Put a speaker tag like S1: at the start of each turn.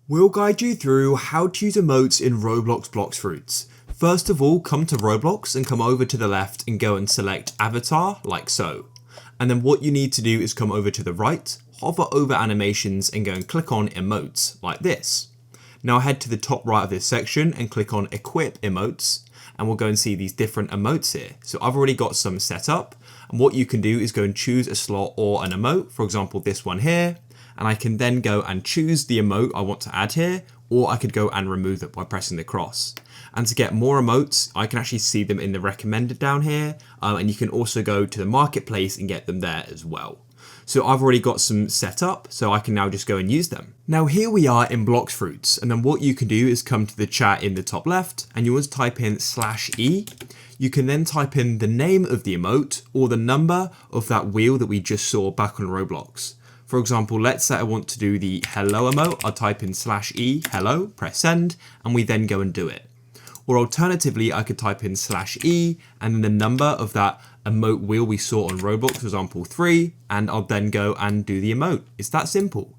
S1: We'll guide you through how to use emotes in Roblox Blox Fruits. First of all, come to Roblox and come over to the left and go and select Avatar, like so. And then what you need to do is come over to the right, hover over animations and go and click on Emotes, like this. Now head to the top right of this section and click on Equip Emotes, and we'll go and see these different emotes here. So I've already got some set up, and what you can do is go and choose a slot or an emote, for example this one here, and I can then go and choose the emote I want to add here, or I could go and remove it by pressing the cross. And to get more emotes, I can actually see them in the recommended down here, and you can also go to the marketplace and get them there as well. So I've already got some set up, so I can now just go and use them. Now here we are in Blox Fruits, and then what you can do is come to the chat in the top left, and you want to type in /e. You can then type in the name of the emote, or the number of that wheel that we just saw back on Roblox. For example, let's say I want to do the hello emote, I'll type in /e, hello, press send, and we then go and do it. Or alternatively, I could type in /e and then the number of that emote wheel we saw on Roblox, for example 3, and I'll then go and do the emote. It's that simple.